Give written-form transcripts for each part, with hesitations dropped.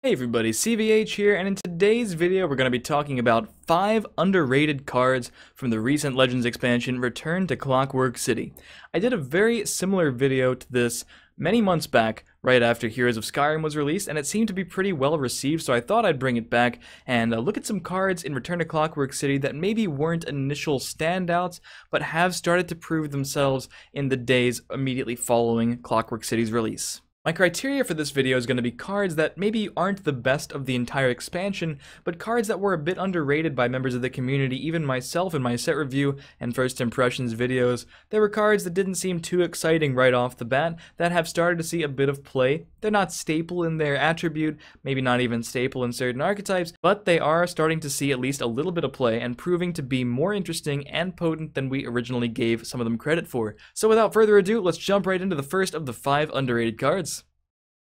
Hey everybody, CVH here, and in today's video we're going to be talking about 5 underrated cards from the recent Legends expansion, Return to Clockwork City. I did a very similar video to this many months back, right after Heroes of Skyrim was released, and it seemed to be pretty well received, so I thought I'd bring it back and look at some cards in Return to Clockwork City that maybe weren't initial standouts, but have started to prove themselves in the days immediately following Clockwork City's release. My criteria for this video is going to be cards that maybe aren't the best of the entire expansion, but cards that were a bit underrated by members of the community, even myself in my set review and first impressions videos. There were cards that didn't seem too exciting right off the bat, that have started to see a bit of play. They're not staple in their attribute, maybe not even staple in certain archetypes, but they are starting to see at least a little bit of play and proving to be more interesting and potent than we originally gave some of them credit for. So without further ado, let's jump right into the first of the 5 underrated cards.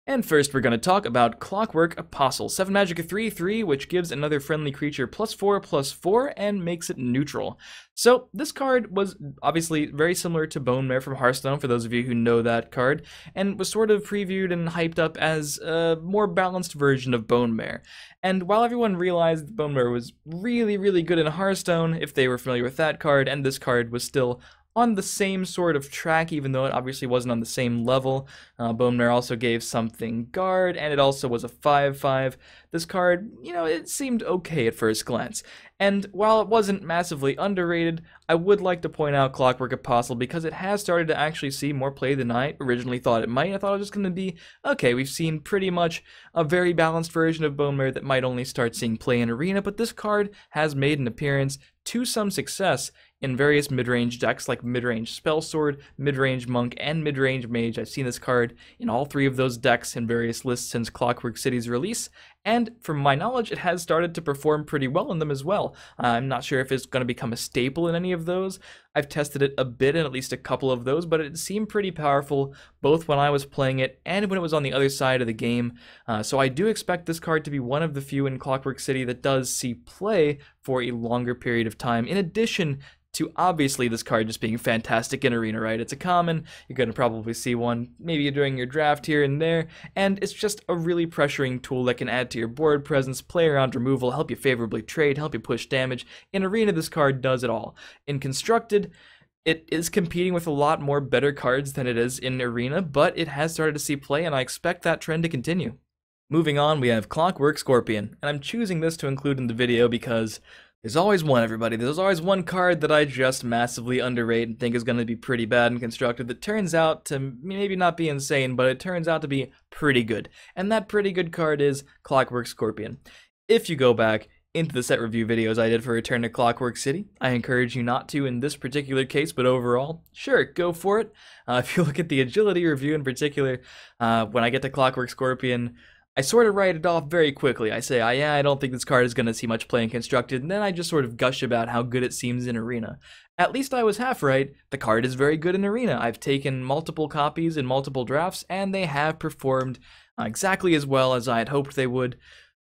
And first we're going to talk about Clockwork Apostle, 7 magic, a 3/3, which gives another friendly creature +4/+4 and makes it neutral. So this card was obviously very similar to Bone Mare from Hearthstone, for those of you who know that card, and was sort of previewed and hyped up as a more balanced version of Bone Mare. And while everyone realized Bone Mare was really good in Hearthstone, if they were familiar with that card, and this card was still on the same sort of track, even though it obviously wasn't on the same level. Bone Mare also gave something guard, and it also was a 5/5. This card, it seemed okay at first glance. And while it wasn't massively underrated, I would like to point out Clockwork Apostle because it has started to actually see more play than I originally thought it might. I thought it was just going to be, okay, we've seen pretty much a very balanced version of Bone Mare that might only start seeing play in Arena, but this card has made an appearance to some success in various mid-range decks like mid-range Spell Sword, mid-range Monk, and mid-range Mage. I've seen this card in all 3 of those decks in various lists since Clockwork City's release, and from my knowledge, it has started to perform pretty well in them as well. I'm not sure if it's going to become a staple in any of those. I've tested it a bit in at least a couple of those, but it seemed pretty powerful both when I was playing it and when it was on the other side of the game. So I do expect this card to be one of the few in Clockwork City that does see play for a longer period of time, in addition to obviously this card just being fantastic in Arena, right? It's a common, you're going to probably see one maybe during your draft here and there, and it's just a really pressuring tool that can add to your board presence, play around removal, help you favorably trade, help you push damage. In Arena, this card does it all. In Constructed, it is competing with a lot more better cards than it is in Arena, but it has started to see play, and I expect that trend to continue. Moving on, we have Clockwork Scorpion, and I'm choosing this to include in the video because there's always one, everybody. There's always one card that I just massively underrate and think is going to be pretty bad and constructed that turns out to maybe not be insane, but it turns out to be pretty good. And that pretty good card is Clockwork Scorpion. If you go back into the set review videos I did for Return to Clockwork City, I encourage you not to in this particular case, but overall, sure, go for it. If you look at the agility review in particular, when I get to Clockwork Scorpion, I sort of write it off very quickly. I say, yeah, I don't think this card is going to see much play in Constructed, and then I just sort of gush about how good it seems in Arena. At least I was half right. The card is very good in Arena. I've taken multiple copies in multiple drafts, and they have performed exactly as well as I had hoped they would.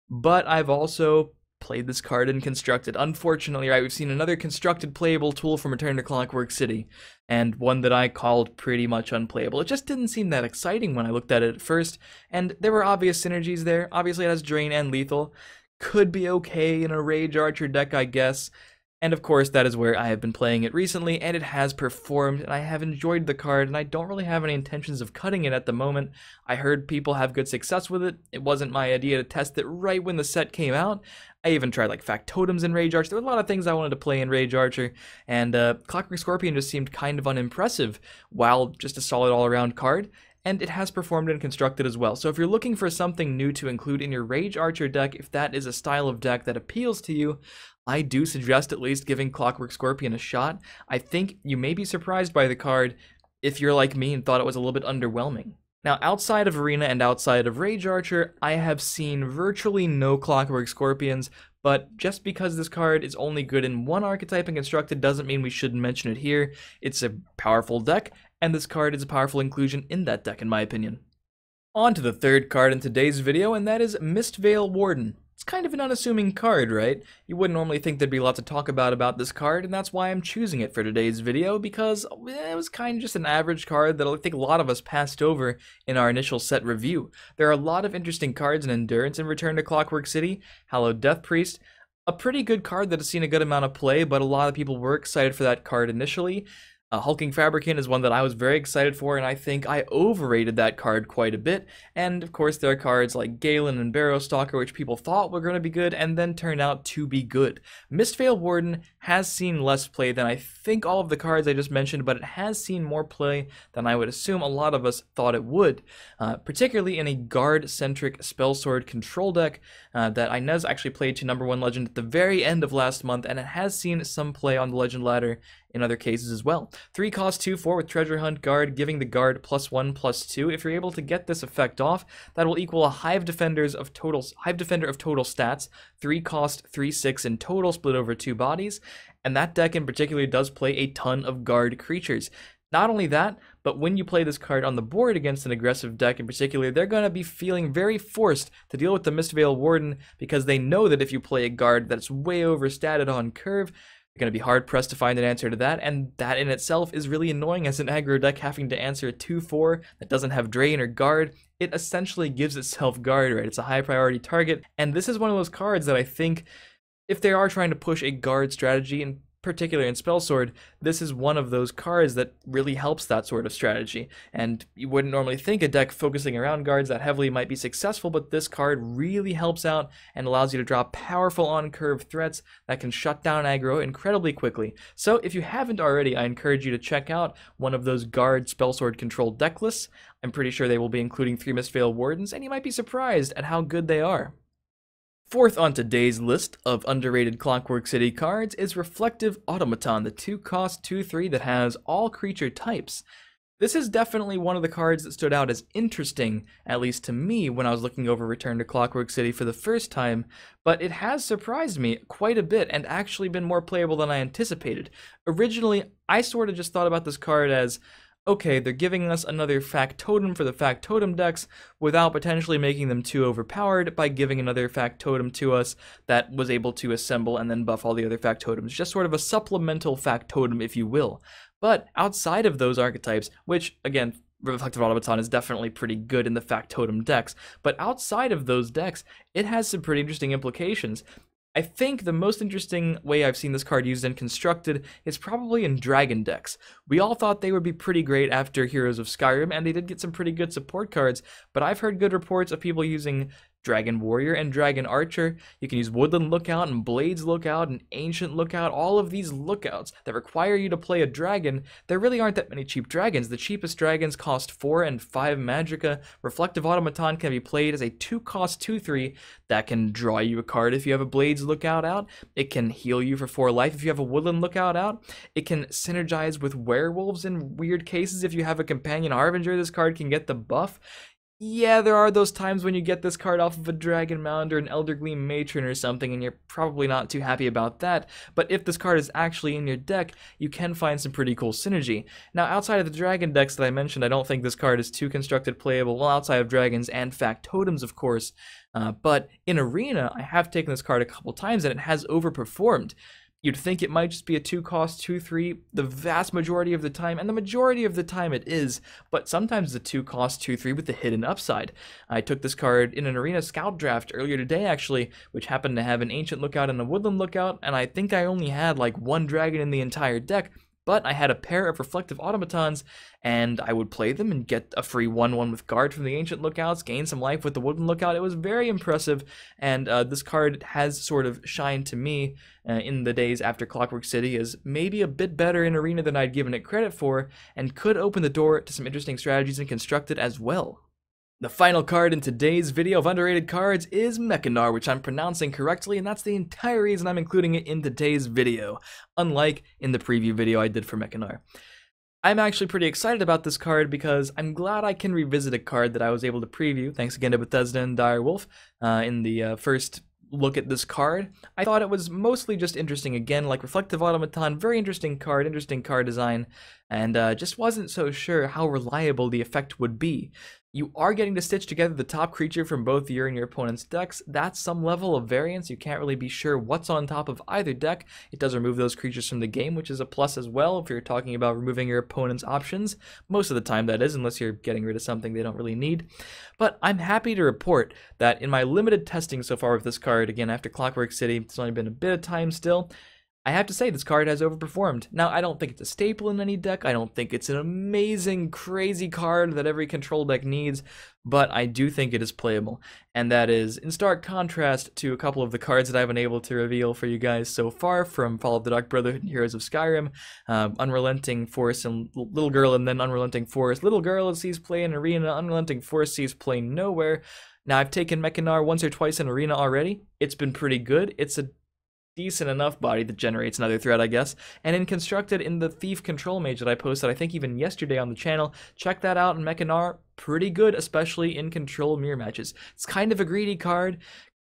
But I've also played this card in Constructed. Unfortunately, right, we've seen another Constructed playable tool from Return to Clockwork City, and one that I called pretty much unplayable. It just didn't seem that exciting when I looked at it at first, and there were obvious synergies there. Obviously, it has Drain and Lethal. Could be okay in a Rage Archer deck, I guess. And of course, that is where I have been playing it recently, and it has performed, and I have enjoyed the card, and I don't really have any intentions of cutting it at the moment. I heard people have good success with it. It wasn't my idea to test it right when the set came out. I even tried like Factotums in Rage Archer. There were a lot of things I wanted to play in Rage Archer, and Clockwork Scorpion just seemed kind of unimpressive, while just a solid all-around card. And it has performed in Constructed as well. So if you're looking for something new to include in your Rage Archer deck, if that is a style of deck that appeals to you, I do suggest at least giving Clockwork Scorpion a shot. I think you may be surprised by the card if you're like me and thought it was a little bit underwhelming. Now, outside of Arena and outside of Rage Archer, I have seen virtually no Clockwork Scorpions, but just because this card is only good in one archetype in Constructed doesn't mean we shouldn't mention it here. It's a powerful deck, and this card is a powerful inclusion in that deck, in my opinion. On to the third card in today's video, and that is Mistveil Warden. It's kind of an unassuming card, right? You wouldn't normally think there'd be a lot to talk about this card, and that's why I'm choosing it for today's video, because it was kind of just an average card that I think a lot of us passed over in our initial set review. There are a lot of interesting cards in Endurance in Return to Clockwork City. Hallowed Death Priest, a pretty good card that has seen a good amount of play, but a lot of people were excited for that card initially. Hulking Fabricant is one that I was very excited for, and I think I overrated that card quite a bit. And of course there are cards like Galen and Barrowstalker, which people thought were going to be good and then turned out to be good. Mistveil Warden has seen less play than I think all of the cards I just mentioned, but it has seen more play than I would assume a lot of us thought it would, particularly in a guard-centric Spellsword control deck that Inez actually played to #1 Legend at the very end of last month, and it has seen some play on the Legend ladder in other cases as well. 3 cost 2/4 with Treasure Hunt Guard, giving the guard +1/+2. If you're able to get this effect off, that will equal a Hive Defender of total stats, 3 cost 3/6 in total, split over 2 bodies, and that deck in particular does play a ton of guard creatures. Not only that, but when you play this card on the board against an aggressive deck in particular, they're going to be feeling very forced to deal with the Mistveil Warden, because they know that if you play a guard that's way overstatted on curve, you're going to be hard-pressed to find an answer to that, and that in itself is really annoying as an aggro deck having to answer a 2/4 that doesn't have Drain or Guard. It essentially gives itself Guard, right? It's a high-priority target, and this is one of those cards that I think, if they are trying to push a Guard strategy, in particular in Spellsword, this is one of those cards that really helps that sort of strategy. And you wouldn't normally think a deck focusing around guards that heavily might be successful, but this card really helps out and allows you to draw powerful on-curve threats that can shut down aggro incredibly quickly. So if you haven't already, I encourage you to check out one of those guard Spellsword controlled deck lists. I'm pretty sure they will be including 3 Mistveil Wardens, and you might be surprised at how good they are. Fourth on today's list of underrated Clockwork City cards is Reflective Automaton, the 2 cost 2/3 that has all creature types. This is definitely one of the cards that stood out as interesting, at least to me, when I was looking over Return to Clockwork City for the first time, but it has surprised me quite a bit and actually been more playable than I anticipated. Originally, I sort of just thought about this card as, okay, they're giving us another Factotum for the Factotum decks without potentially making them too overpowered by giving another Factotum to us that was able to assemble and then buff all the other Factotums. Just sort of a supplemental Factotum, if you will. But outside of those archetypes, which, again, Reflective Automaton is definitely pretty good in the Factotum decks, but outside of those decks, it has some pretty interesting implications. I think the most interesting way I've seen this card used and constructed is probably in Dragon decks. We all thought they would be pretty great after Heroes of Skyrim, and they did get some pretty good support cards, but I've heard good reports of people using Dragon Warrior and Dragon Archer. You can use Woodland Lookout and Blades Lookout and Ancient Lookout, all of these lookouts that require you to play a dragon. There really aren't that many cheap dragons. The cheapest dragons cost 4 and 5 Magicka. Reflective Automaton can be played as a 2 cost 2/3 that can draw you a card if you have a Blades Lookout out. It can heal you for 4 life if you have a Woodland Lookout out. It can synergize with werewolves in weird cases. If you have a Companion Harbinger, this card can get the buff. Yeah, there are those times when you get this card off of a Dragon Mound or an Eldergleam Matron or something, and you're probably not too happy about that, but if this card is actually in your deck, you can find some pretty cool synergy. Now, outside of the Dragon decks that I mentioned, I don't think this card is too constructed playable, well, outside of Dragons and Factotums, of course, but in Arena, I have taken this card a couple times, and it has overperformed. You'd think it might just be a 2 cost 2/3 the vast majority of the time, and the majority of the time it is, but sometimes it's a 2 cost 2/3 with the hidden upside. I took this card in an Arena Scout draft earlier today, actually, which happened to have an Ancient Lookout and a Woodland Lookout, and I think I only had like 1 dragon in the entire deck, but I had a pair of Reflective Automatons, and I would play them and get a free 1/1 with Guard from the Ancient Lookouts, gain some life with the Woodland Lookout. It was very impressive, and this card has sort of shined to me in the days after Clockwork City as maybe a bit better in Arena than I'd given it credit for, and could open the door to some interesting strategies and constructed as well. The final card in today's video of underrated cards is Mechanar, which I'm pronouncing correctly, and that's the entire reason I'm including it in today's video, unlike in the preview video I did for Mechanar. I'm actually pretty excited about this card because I'm glad I can revisit a card that I was able to preview, thanks again to Bethesda and Direwolf, in the first look at this card. I thought it was mostly just interesting again, like Reflective Automaton, very interesting card design, and just wasn't so sure how reliable the effect would be. You are getting to stitch together the top creature from both your and your opponent's decks. That's some level of variance. You can't really be sure what's on top of either deck. It does remove those creatures from the game, which is a plus as well if you're talking about removing your opponent's options. Most of the time that is, unless you're getting rid of something they don't really need. But I'm happy to report that in my limited testing so far with this card, again after Clockwork City, it's only been a bit of time still, I have to say this card has overperformed. Now, I don't think it's a staple in any deck. I don't think it's an amazing, crazy card that every control deck needs, but I do think it is playable. And that is in stark contrast to a couple of the cards that I've been able to reveal for you guys so far from Fall of the Dark Brotherhood and Heroes of Skyrim, Unrelenting Force and Little Girl, and then Unrelenting Force. Little Girl sees play in Arena, Unrelenting Force sees play nowhere. Now, I've taken Mechanar once or twice in Arena already. It's been pretty good. It's a decent enough body that generates another threat, I guess. And in Constructed in the Thief Control Mage that I posted, I think even yesterday on the channel, check that out in Mechanar. Pretty good, especially in control mirror matches. It's kind of a greedy card.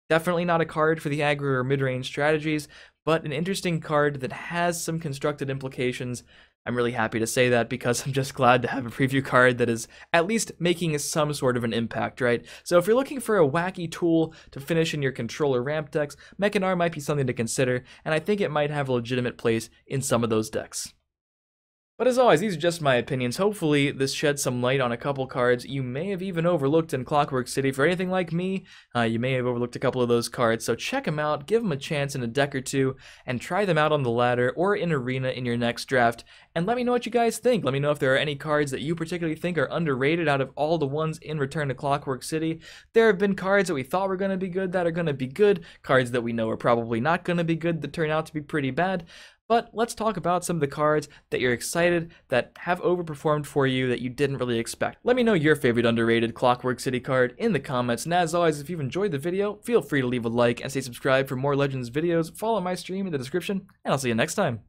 Definitely not a card for the aggro or mid-range strategies, but an interesting card that has some constructed implications. I'm really happy to say that because I'm just glad to have a preview card that is at least making some sort of an impact, right? So if you're looking for a wacky tool to finish in your controller ramp decks, Mechanar might be something to consider, and I think it might have a legitimate place in some of those decks. But as always, these are just my opinions. Hopefully, this sheds some light on a couple cards you may have even overlooked in Clockwork City. For anything like me, you may have overlooked a couple of those cards, so check them out, give them a chance in a deck or two, and try them out on the ladder or in Arena in your next draft. And let me know what you guys think. Let me know if there are any cards that you particularly think are underrated out of all the ones in Return to Clockwork City. There have been cards that we thought were going to be good that are going to be good, cards that we know are probably not going to be good that turn out to be pretty bad. But let's talk about some of the cards that you're excited that have overperformed for you that you didn't really expect. Let me know your favorite underrated Clockwork City card in the comments, and as always, if you've enjoyed the video, feel free to leave a like and stay subscribed for more Legends videos. Follow my stream in the description, and I'll see you next time.